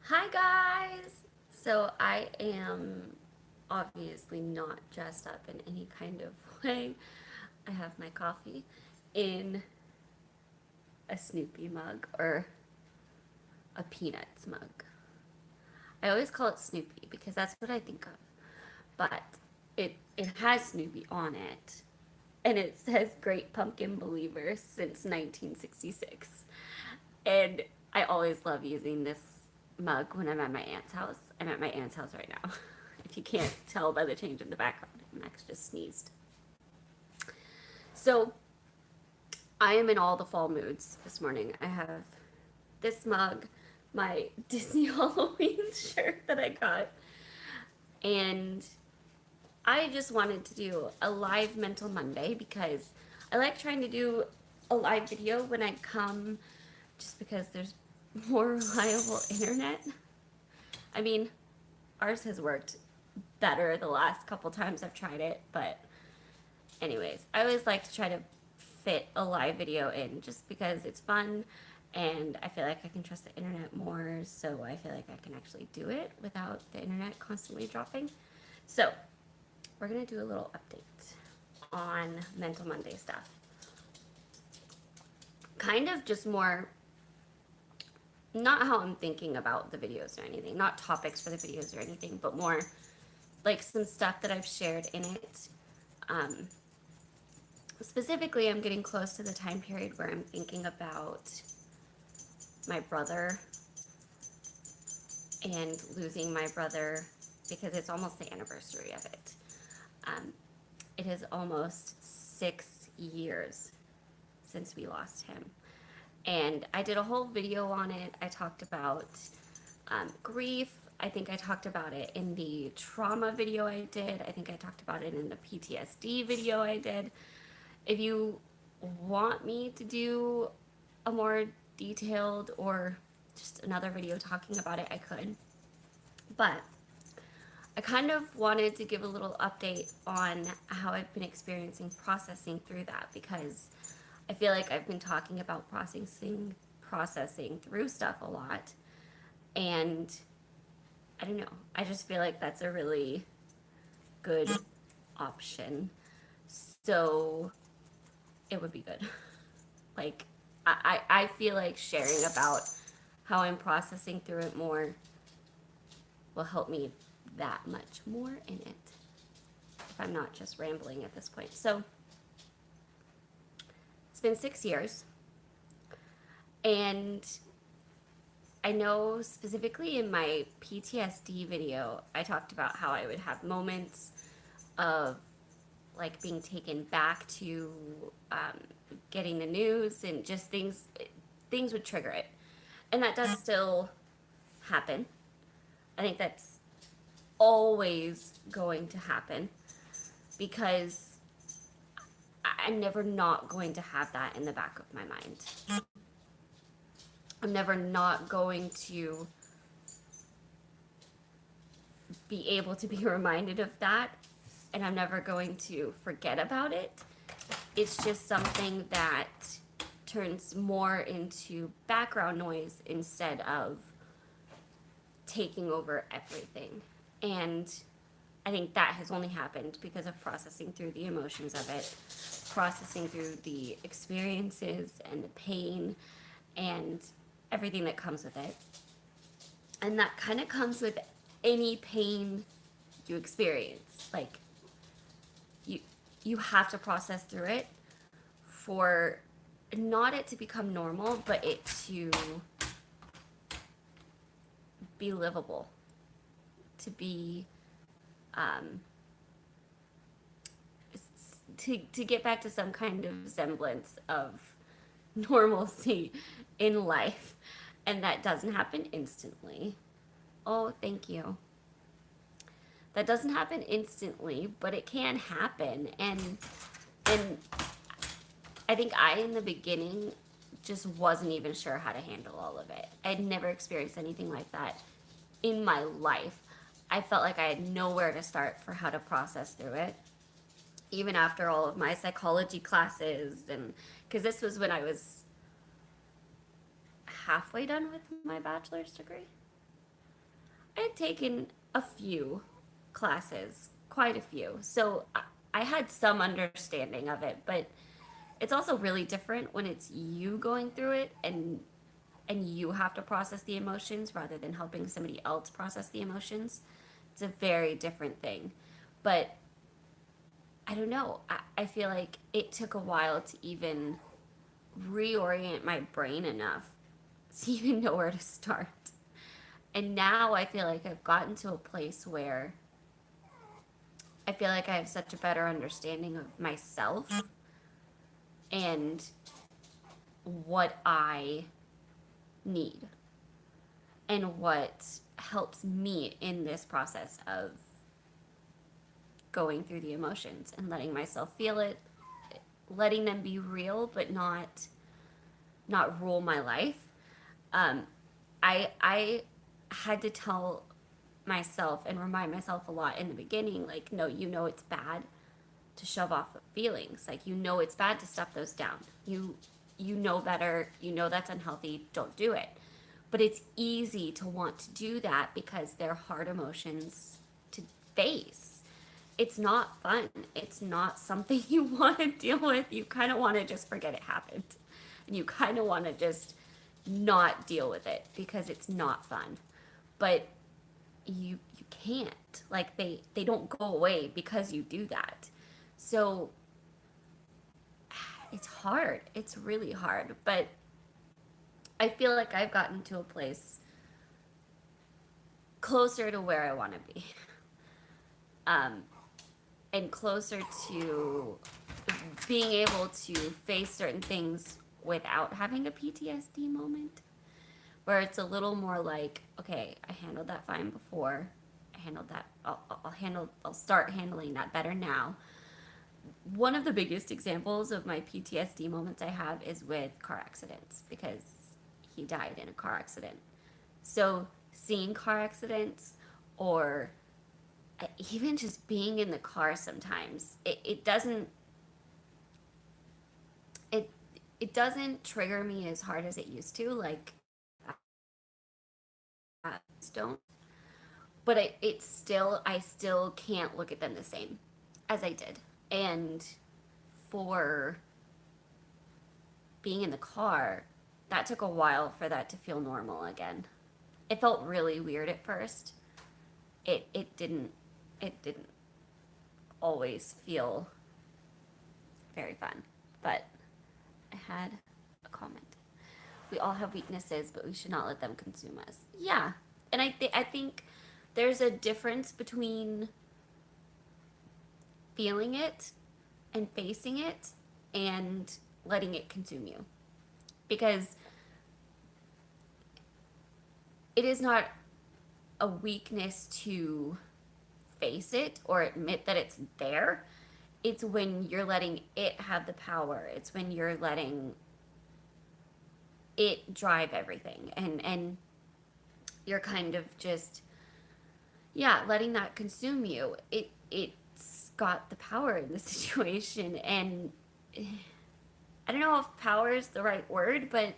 Hi guys! So I am obviously not dressed up in any kind of way. I have my coffee in a Snoopy mug or a Peanuts mug. I always call it Snoopy because that's what I think of. But it has Snoopy on it and it says Great Pumpkin Believer since 1966. And I always love using this mug when I'm at my aunt's house. I'm at my aunt's house right now. If you can't tell by the change in the background, Max just sneezed. So I am in all the fall moods this morning. I have this mug, my Disney Halloween shirt that I got, and I just wanted to do a live Mental Monday because I like trying to do a live video when I come just because there's more reliable internet. I mean, ours has worked better the last couple times I've tried it, but anyways, I always like to try to fit a live video in just because it's fun and I feel like I can trust the internet more, so I feel like I can actually do it without the internet constantly dropping. So, we're gonna do a little update on Mental Monday stuff. Kind of just more, not how I'm thinking about the videos or anything, not topics for the videos or anything, but more like some stuff that I've shared in it. Um, Specifically, I'm getting close to the time period where I'm thinking about my brother and losing my brother because it's almost the anniversary of it. Um, it is almost 6 years since we lost him. And I did a whole video on it. I talked about grief. I think I talked about it in the trauma video I did. I think I talked about it in the PTSD video I did. If you want me to do a more detailed or just another video talking about it, I could. But I kind of wanted to give a little update on how I've been experiencing processing through that because I feel like I've been talking about processing through stuff a lot, and I don't know. I just feel like that's a really good option. So it would be good. Like I feel like sharing about how I'm processing through it more will help me that much more in it if I'm not just rambling at this point. So it's been 6 years, and I know specifically in my PTSD video, I talked about how I would have moments of like being taken back to getting the news and just things would trigger it, and that does still happen. I think that's always going to happen because I'm never not going to have that in the back of my mind. I'm never not going to be able to be reminded of that, and I'm never going to forget about it. It's just something that turns more into background noise instead of taking over everything. And I think that has only happened because of processing through the emotions of it, processing through the experiences and the pain and everything that comes with it. And that kind of comes with any pain you experience. Like you you have to process through it for not it to become normal, but it to be livable, to be um, to get back to some kind of semblance of normalcy in life, and that doesn't happen instantly. Oh, thank you. That doesn't happen instantly, but it can happen, and I think I in the beginning just wasn't even sure how to handle all of it. I'd never experienced anything like that in my life. I felt like I had nowhere to start for how to process through it. Even after all of my psychology classes, and because this was when I was halfway done with my bachelor's degree. I had taken a few classes, quite a few. So I had some understanding of it, but it's also really different when it's you going through it and you have to process the emotions rather than helping somebody else process the emotions. It's a very different thing. But I don't know. I feel like it took a while to even reorient my brain enough to even know where to start. And now I feel like I've gotten to a place where I feel like I have such a better understanding of myself and what I need and what helps me in this process of going through the emotions and letting myself feel it, letting them be real, but not rule my life. Um, I had to tell myself and remind myself a lot in the beginning, like, no, you know it's bad to shove off feelings. Like, you know it's bad to stuff those down. You know better. You know that's unhealthy. Don't do it. But it's easy to want to do that because they're hard emotions to face. It's not fun. It's not something you want to deal with. You kind of want to just forget it happened. And you kind of want to just not deal with it because it's not fun. But you can't. Like they don't go away because you do that. So it's hard. It's really hard. But I feel like I've gotten to a place closer to where I want to be. Um, and closer to being able to face certain things without having a PTSD moment, where it's a little more like, okay, I handled that fine before. I handled that. I'll start handling that better now. One of the biggest examples of my PTSD moments I have is with car accidents because he died in a car accident. So seeing car accidents or even just being in the car sometimes, it doesn't it it doesn't trigger me as hard as it used to. Like I don't, but it's still I still can't look at them the same as I did. And for being in the car, that took a while for that to feel normal again. It felt really weird at first. It didn't always feel very fun. But I had a comment. We all have weaknesses, but we should not let them consume us. Yeah. And I think there's a difference between feeling it and facing it and letting it consume you. Because it is not a weakness to face it or admit that it's there. It's when you're letting it have the power. It's when you're letting it drive everything and you're kind of just letting that consume you. It's got the power in the situation and I don't know if power is the right word, but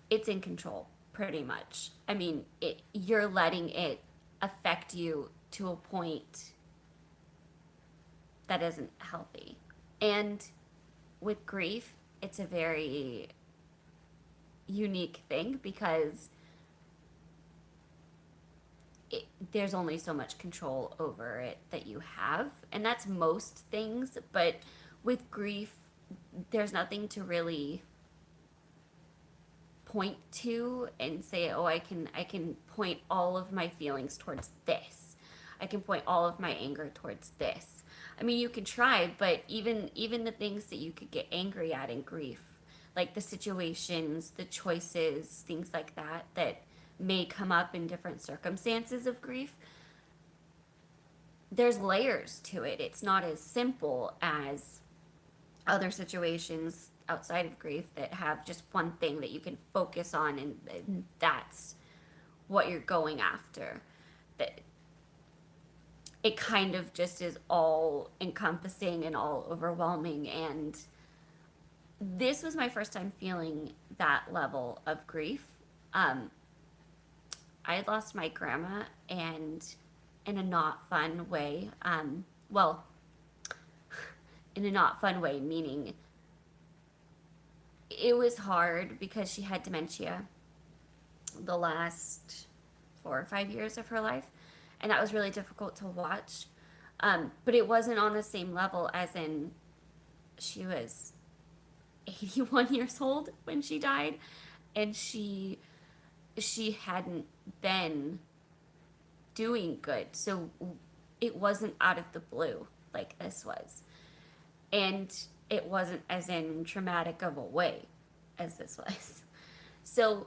it's in control pretty much. I mean, you're letting it affect you to a point that isn't healthy. And with grief, it's a very unique thing because there's only so much control over it that you have. And that's most things. But with grief, there's nothing to really point to and say, oh, I can point all of my feelings towards this. I can point all of my anger towards this. I mean, you can try, but even the things that you could get angry at in grief, like the situations, the choices, things like that that may come up in different circumstances of grief, there's layers to it. It's not as simple as other situations outside of grief that have just one thing that you can focus on and that's what you're going after. That it kind of just is all encompassing and all overwhelming and this was my first time feeling that level of grief. I had lost my grandma, and in a not fun way. Well, in a not fun way, meaning it was hard because she had dementia the last 4 or 5 years of her life, and that was really difficult to watch. But it wasn't on the same level as in she was 81 years old when she died, and she hadn't been doing good. So it wasn't out of the blue like this was. And it wasn't as in traumatic of a way as this was. So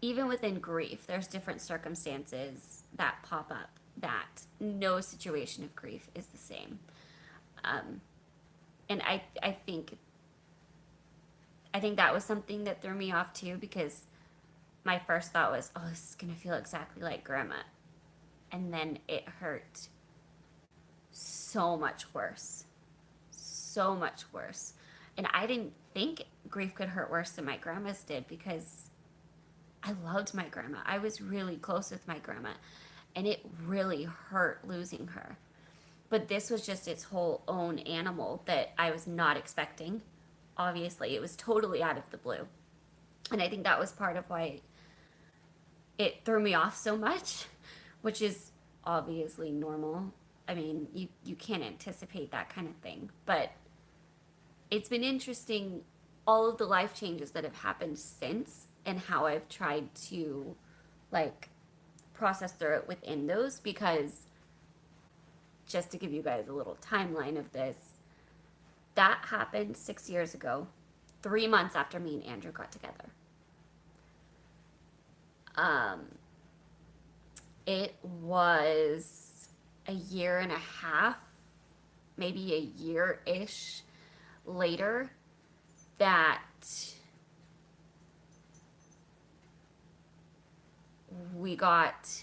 even within grief, there's different circumstances that pop up that no situation of grief is the same. Um, and I think that was something that threw me off too, because my first thought was, oh, this is gonna feel exactly like grandma. And then it hurt so much worse. So much worse. And I didn't think grief could hurt worse than my grandma's did, because I loved my grandma. I was really close with my grandma, and it really hurt losing her. But this was just its whole own animal that I was not expecting. Obviously, it was totally out of the blue. And I think that was part of why it threw me off so much, which is obviously normal. I mean, you can't anticipate that kind of thing. But it's been interesting, all of the life changes that have happened since, and how I've tried to like process through it within those, because just to give you guys a little timeline of this, that happened 6 years ago, 3 months after me and Andrew got together. Um, it was a year and a half, maybe a year-ish later, that we got,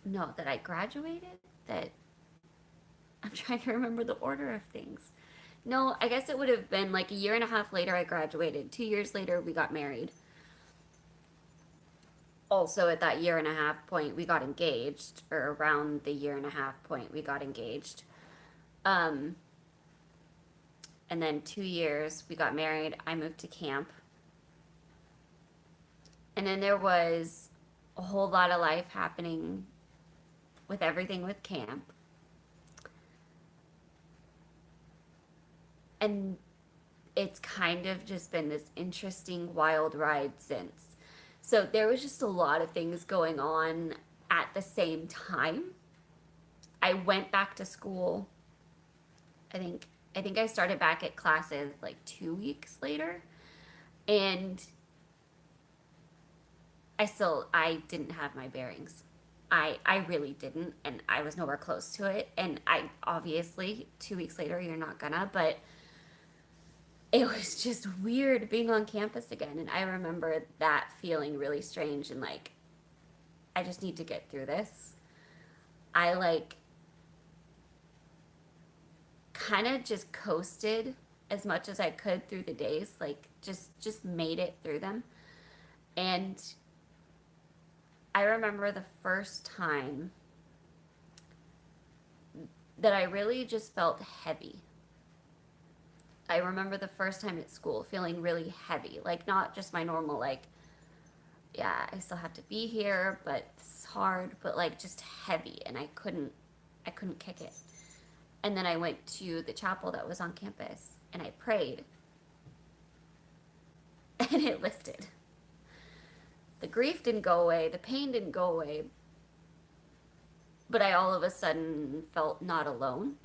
no, that I graduated, that I'm trying to remember the order of things. No, I guess it would have been like a year and a half later I graduated. 2 years later we got married. Also at that year and a half point we got engaged, or around the year and a half point we got engaged. Um, and then 2 years we got married. I moved to camp. And then there was a whole lot of life happening with everything with camp. And it's kind of just been this interesting wild ride since. So there was just a lot of things going on at the same time. I went back to school. I think I started back at classes like 2 weeks later, and I didn't have my bearings. I really didn't, and I was nowhere close to it. And I obviously 2 weeks later you're not gonna, but it was just weird being on campus again. And I remember that feeling really strange, and like, I just need to get through this. I like kind of just coasted as much as I could through the days, like just made it through them. And I remember the first time that I really just felt heavy. I remember the first time at school feeling really heavy, like not just my normal, like, yeah, I still have to be here, but it's hard, but like just heavy, and I couldn't kick it. And then I went to the chapel that was on campus, and I prayed, and it lifted. The grief didn't go away, the pain didn't go away, but I all of a sudden felt not alone,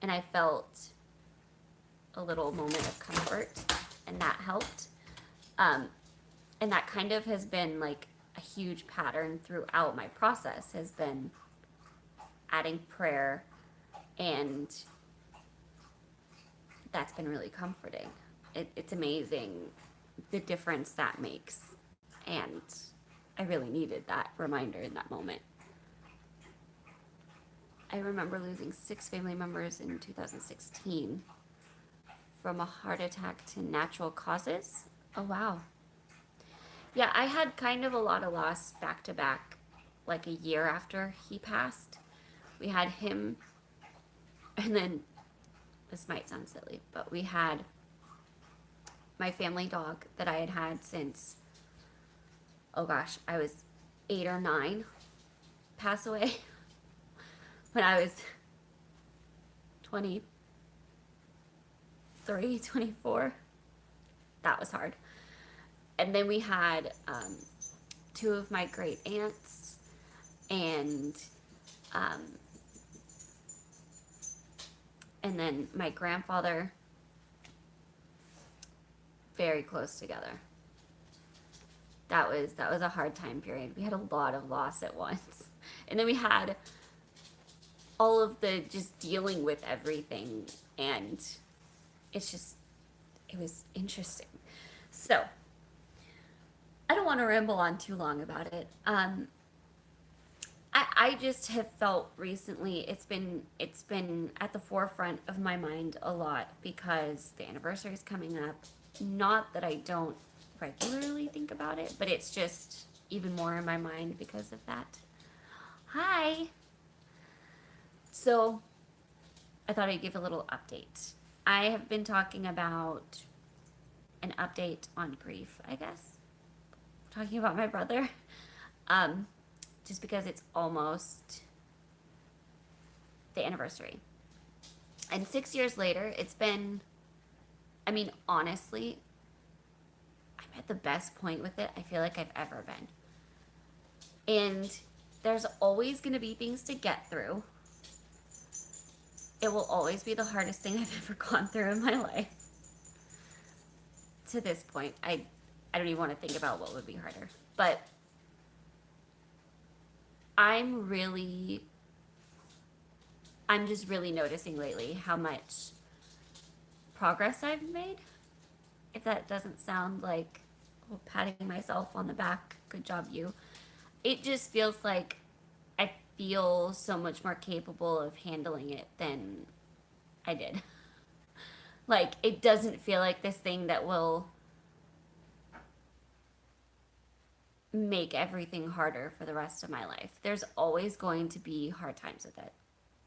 and I felt a little moment of comfort, and that helped. Um, and that kind of has been like a huge pattern throughout my process, has been adding prayer, and that's been really comforting. It's amazing the difference that makes, and I really needed that reminder in that moment. I remember losing 6 family members in 2016 from a heart attack to natural causes. Oh wow. Yeah, I had kind of a lot of loss back to back, like a year after he passed. We had him, and then this might sound silly, but we had my family dog that I had had since, oh gosh, I was 8 or 9 pass away when I was 23, 24. That was hard. And then we had 2 of my great aunts and um, and then my grandfather, very close together. That was a hard time period. We had a lot of loss at once. And then we had all of the just dealing with everything, and it's just it was interesting. So, I don't want to ramble on too long about it. I just have felt recently it's been at the forefront of my mind a lot because the anniversary is coming up. Not that I don't regularly think about it, but it's just even more in my mind because of that. Hi. So I thought I'd give a little update. I have been talking about an update on grief, I guess. Talking about my brother. Um, just because it's almost the anniversary. And 6 years later, it's been, I mean, honestly, I'm at the best point with it I feel like I've ever been. And there's always going to be things to get through. It will always be the hardest thing I've ever gone through in my life. To this point, I don't even want to think about what would be harder. But I'm really I'm just really noticing lately how much progress I've made. If that doesn't sound like, oh, patting myself on the back, good job, you. It just feels like I feel so much more capable of handling it than I did. Like, it doesn't feel like this thing that will make everything harder for the rest of my life. There's always going to be hard times with it.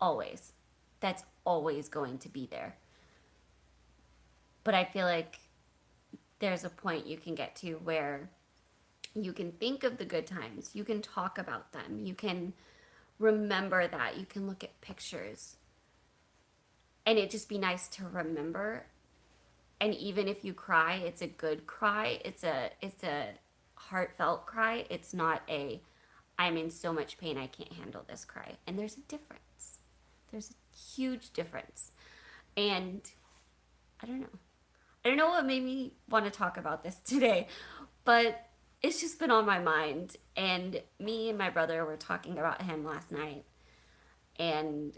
Always. That's always going to be there. But I feel like there's a point you can get to where you can think of the good times, you can talk about them, you can remember that, you can look at pictures, and it just be nice to remember. And even if you cry, it's a good cry. It's a heartfelt cry. It's not a I'm in so much pain I can't handle this cry. And there's a difference. There's a huge difference. And I don't know. I don't know what made me want to talk about this today, but it's just been on my mind. And me and my brother were talking about him last night. And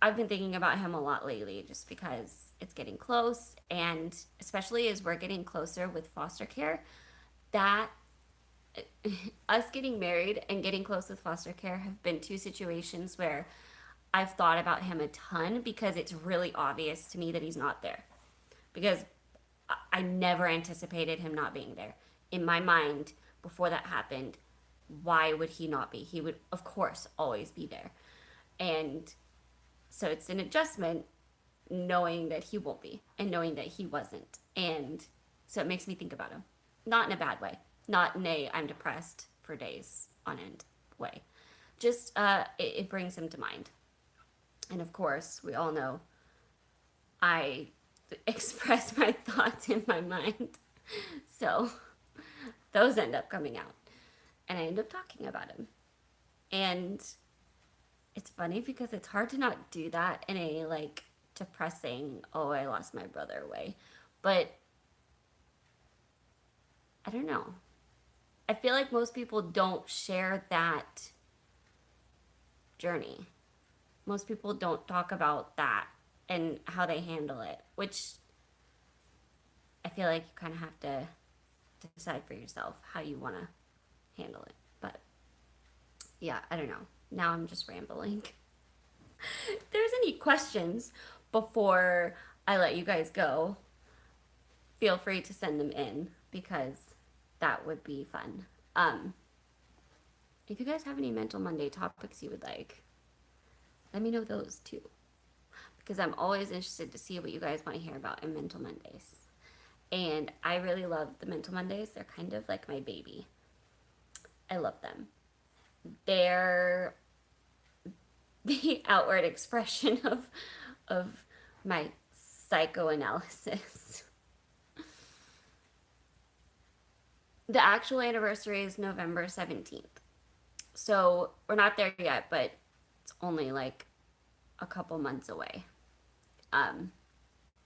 I've been thinking about him a lot lately just because it's getting close. And especially as we're getting closer with foster care, that us getting married and getting close with foster care have been 2 situations where I've thought about him a ton because it's really obvious to me that he's not there. Because I never anticipated him not being there. In my mind, before that happened, why would he not be? He would, of course, always be there. And so it's an adjustment knowing that he won't be and knowing that he wasn't. And so it makes me think about him. Not in a bad way. Not in a I'm depressed for days on end way. Just it brings him to mind. And of course, we all know I express my thoughts in my mind. So those end up coming out. And I end up talking about him. And it's funny because it's hard to not do that in a like depressing, oh, I lost my brother way. But I don't know. I feel like most people don't share that journey. Most people don't talk about that and how they handle it, which I feel like you kind of have to decide for yourself how you want to handle it. But yeah, I don't know. Now I'm just rambling. If there's any questions before I let you guys go, feel free to send them in because that would be fun. Um, if you guys have any Mental Monday topics you would like, let me know those too. Because I'm always interested to see what you guys want to hear about in Mental Mondays. And I really love the Mental Mondays. They're kind of like my baby. I love them. They're the outward expression of my psychoanalysis. The actual anniversary is November 17th. So we're not there yet, but it's only like a couple months away. Um,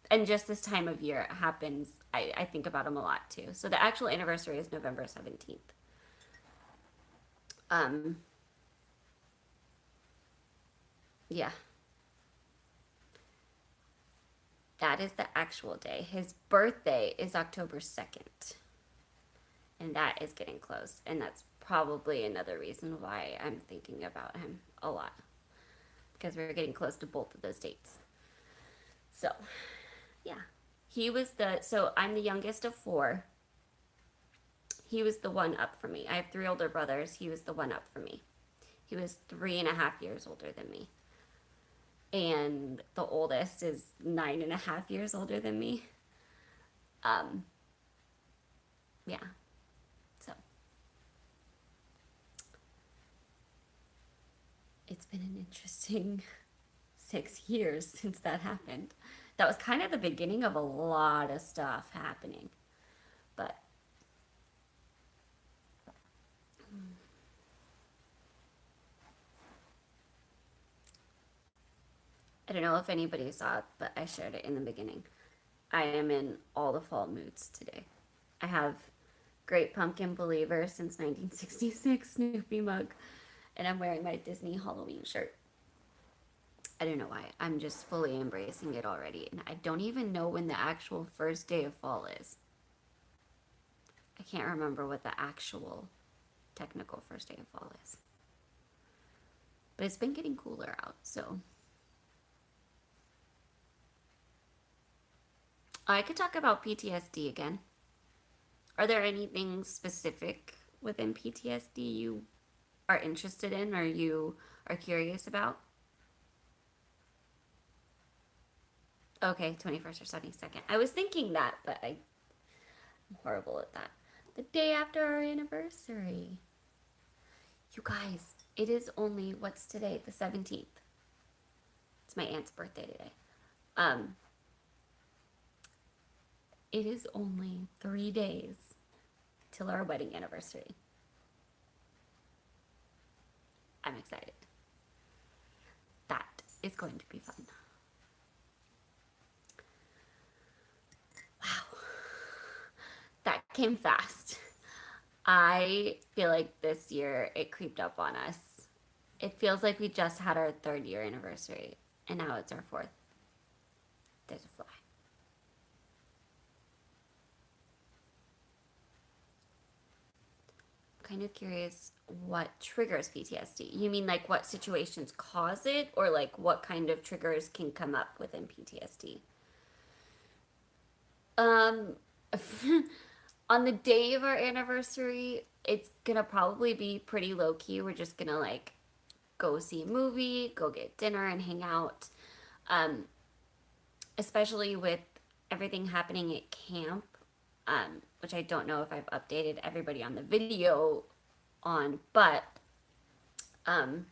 and just this time of year it happens. I think about him a lot too. So the actual anniversary is November 17th. Um, yeah, that is the actual day. His birthday is October 2nd. And that is getting close. And that's probably another reason why I'm thinking about him a lot. Because we're getting close to both of those dates. So, yeah. So I'm the youngest of four. He was the one up from me. I have three older brothers. He was the one up from me. He was 3.5 years older than me. And the oldest is 9.5 years older than me. Um, yeah. So it's been an interesting 6 years since that happened. That was kind of the beginning of a lot of stuff happening. But I don't know if anybody saw it, but I shared it in the beginning. I am in all the fall moods today. I have Great Pumpkin Believer since 1966 Snoopy mug, and I'm wearing my Disney Halloween shirt. I don't know why. I'm just fully embracing it already, and I don't even know when the actual first day of fall is. I can't remember what the actual technical first day of fall is. But it's been getting cooler out, so I could talk about PTSD again. Are there anything specific within PTSD you are interested in or you are curious about? Okay, 21st or 22nd. I was thinking that, but I'm horrible at that. The day after our anniversary. You guys, it is only, what's today? The 17th. It's my aunt's birthday today. Um, it is only 3 days till our wedding anniversary. I'm excited. That is going to be fun. Wow. That came fast. I feel like this year it creeped up on us. It feels like we just had our 3rd year anniversary and now it's our 4th. There's a fly. Kind of curious what triggers PTSD. You mean like what situations cause it, or like what kind of triggers can come up within PTSD? Um, on the day of our anniversary, it's gonna probably be pretty low key. We're just gonna like go see a movie, go get dinner, and hang out. Um, Especially with everything happening at camp, which I don't know if I've updated everybody on the video on, but um,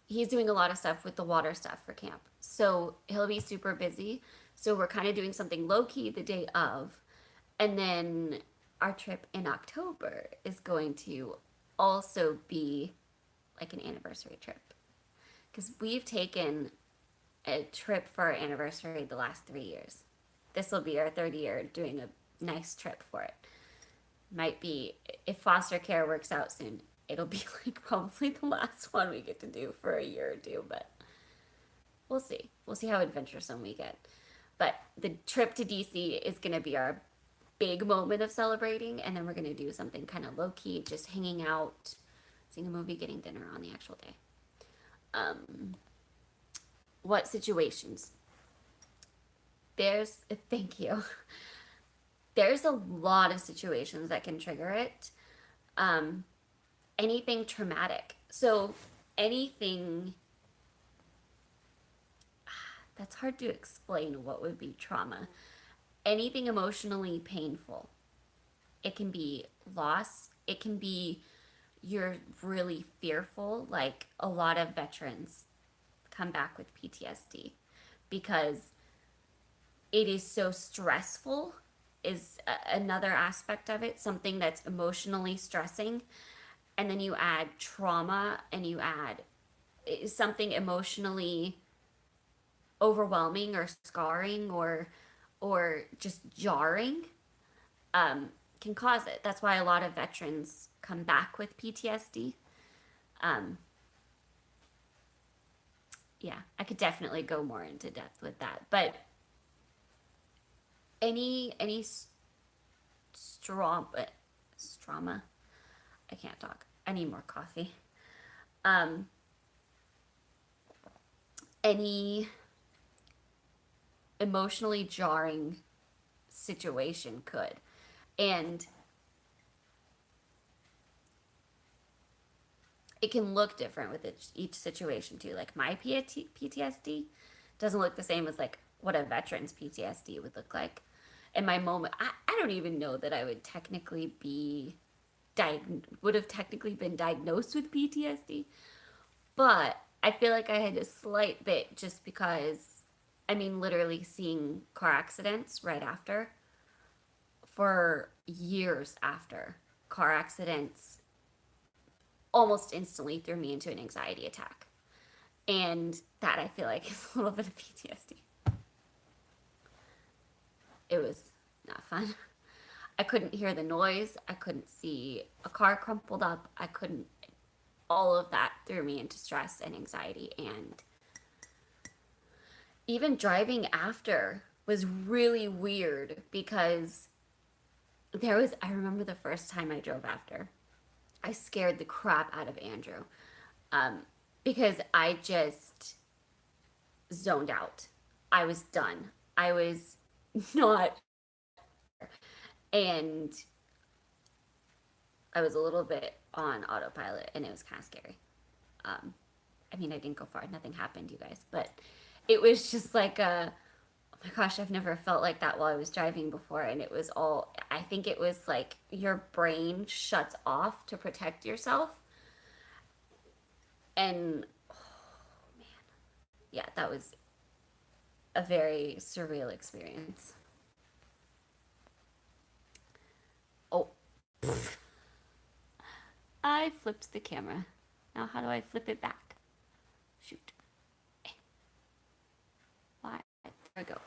he's doing a lot of stuff with the water stuff for camp. So he'll be super busy. So we're kind of doing something low key the day of. And then our trip in October is going to also be like an anniversary trip. Because we've taken a trip for our anniversary the last 3 years. This will be our 3rd year doing a nice trip for it. Might be, if foster care works out soon, it'll be like probably the last one we get to do for a year or two, but we'll see. We'll see how adventuresome we get. But the trip to DC is going to be our big moment of celebrating, and then we're going to do something kind of low key, just hanging out, seeing a movie, getting dinner on the actual day. What situations? Thank you. there's a lot of situations that can trigger it. Um, Anything traumatic. So anything that's hard to explain what would be trauma. Anything emotionally painful. It can be loss. It can be you're really fearful. Like a lot of veterans come back with PTSD because it is so stressful is another aspect of it, something that's emotionally stressing. And then you add trauma and you add something emotionally overwhelming or scarring or just jarring, can cause it. That's why a lot of veterans come back with PTSD. Um, yeah, I could definitely go more into depth with that. But any stroma, I can't talk. I need more coffee. Um, any emotionally jarring situation could. And it can look different with each situation too. Like my PTSD doesn't look the same as like what a veteran's PTSD would look like. In my moment, I don't even know that I would technically be would have technically been diagnosed with PTSD, but I feel like I had a slight bit just because, I mean, literally seeing car accidents right after for years after car accidents almost instantly threw me into an anxiety attack. And that I feel like is a little bit of PTSD. It was not fun. I couldn't hear the noise. I couldn't see a car crumpled up. I couldn't, all of that threw me into stress and anxiety. And even driving after was really weird because I remember the first time I drove after, I scared the crap out of Andrew, um, because I just zoned out. I was done. I was not, and I was a little bit on autopilot, and it was kind of scary. Um, I mean, I didn't go far. Nothing happened, you guys, but it was just like oh my gosh, I've never felt like that while I was driving before. And it was all, I think it was like your brain shuts off to protect yourself. And oh man, yeah, that was a very surreal experience. Oh, I flipped the camera. Now, how do I flip it back? Shoot. Why? There we go.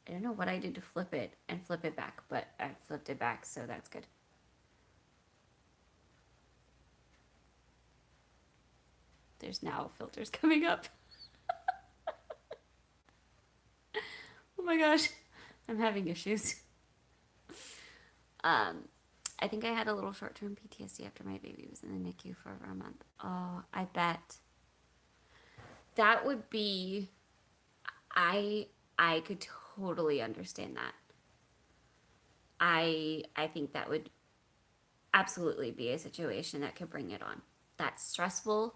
I don't know what I did to flip it and flip it back, but I flipped it back, so that's good. There's now filters coming up. Oh my gosh, I'm having issues. Um, I think I had a little short-term PTSD after my baby was in the NICU for over a month. Oh, I bet that would be. I I could totally understand that. I think that would absolutely be a situation that could bring it on. That's stressful.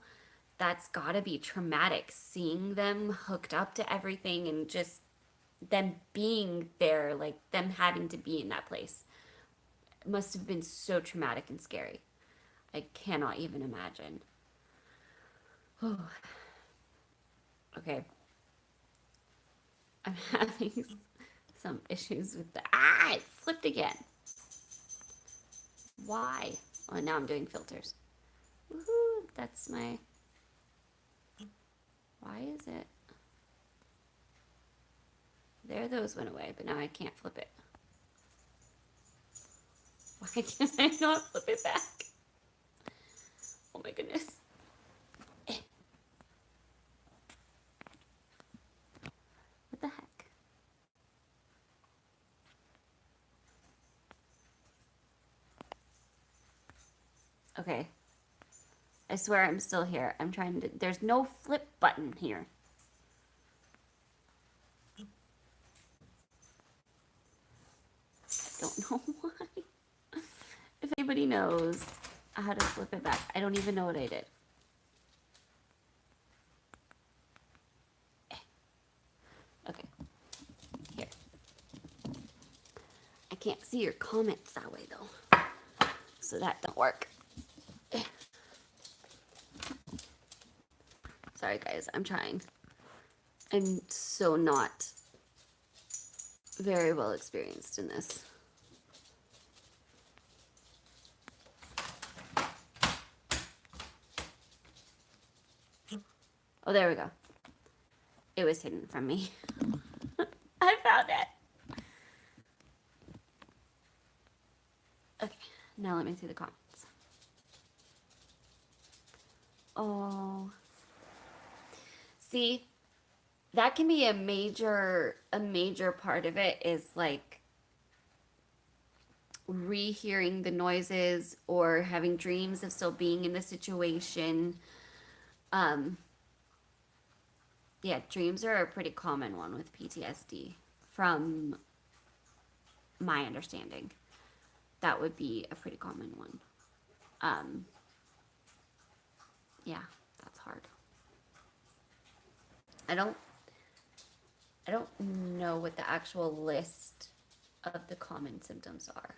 That's gotta be traumatic. Seeing them hooked up to everything and just them being there, like them having to be in that place, must have been so traumatic and scary. I cannot even imagine. Oh, okay. I'm having some issues with the. Ah, it flipped again. Why? Oh, now I'm doing filters. Woohoo! That's my. Why is it? There, those went away, but now I can't flip it. Why can I not flip it back? Oh my goodness. What the heck? Okay. I swear I'm still here. I'm trying to. There's no flip button here. don't know why. If anybody knows how to flip it back, I don't even know what I did. Okay, here. I can't see your comments that way though, so that don't work. Sorry guys, I'm trying. I'm so not very well experienced in this. Oh, there we go. It was hidden from me. I found it. Okay, now let me see the comments. Oh. See, that can be a major part of it is like rehearing the noises or having dreams of still being in the situation. Yeah, dreams are a pretty common one with PTSD from my understanding. That would be a pretty common one. Yeah, that's hard. I don't know what the actual list of the common symptoms are.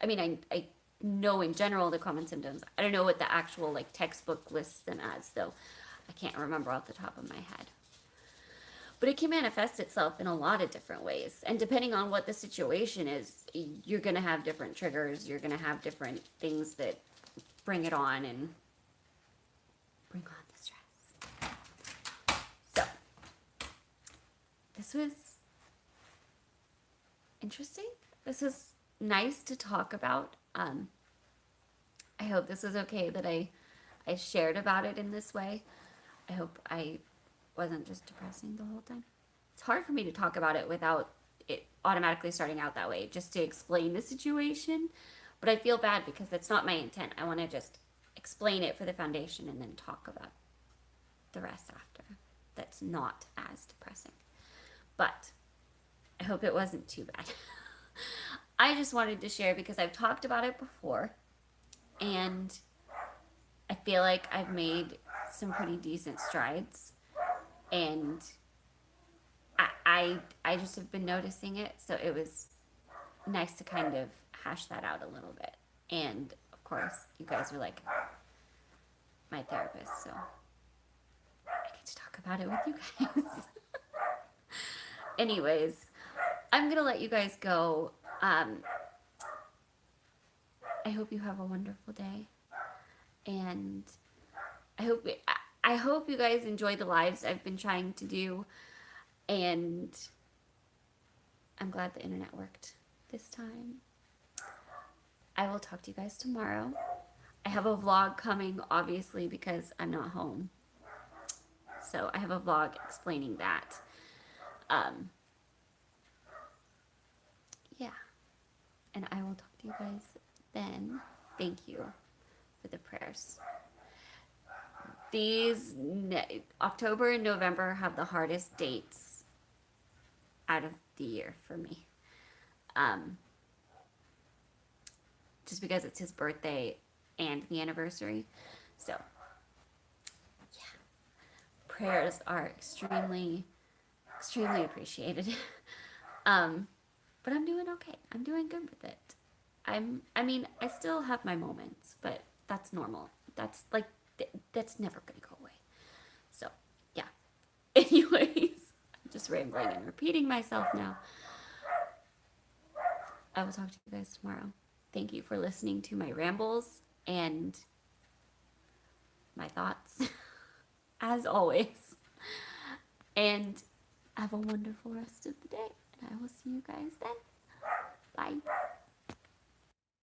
I mean, I know in general the common symptoms. I don't know what the actual like textbook lists them as though. I can't remember off the top of my head. But it can manifest itself in a lot of different ways. And depending on what the situation is, you're going to have different triggers. You're going to have different things that bring it on and bring on the stress. So, this was interesting. This was nice to talk about. I hope this was okay that I shared about it in this way. I hope I wasn't just depressing the whole time. It's hard for me to talk about it without it automatically starting out that way, just to explain the situation. But I feel bad because that's not my intent. I want to just explain it for the foundation and then talk about the rest after. That's not as depressing. But I hope it wasn't too bad. I just wanted to share because I've talked about it before and I feel like I've made some pretty decent strides. And I just have been noticing it, so it was nice to kind of hash that out a little bit. And of course, you guys are like my therapist, so I get to talk about it with you guys. Anyways, I'm gonna let you guys go. I hope you have a wonderful day, and I hope you guys enjoy the lives I've been trying to do, and I'm glad the internet worked this time. I will talk to you guys tomorrow. I have a vlog coming, obviously, because I'm not home. So I have a vlog explaining that. Yeah. And I will talk to you guys then. Thank you for the prayers. These October and November have the hardest dates out of the year for me. Just because it's his birthday and the anniversary. So, yeah. Prayers are extremely appreciated. But I'm doing okay. I'm doing good with it. I mean, I still have my moments, but that's normal. That's like, that's never gonna go away. So, yeah. Anyways, I'm just rambling and repeating myself now. I will talk to you guys tomorrow. Thank you for listening to my rambles and my thoughts, as always. And have a wonderful rest of the day. And I will see you guys then. Bye.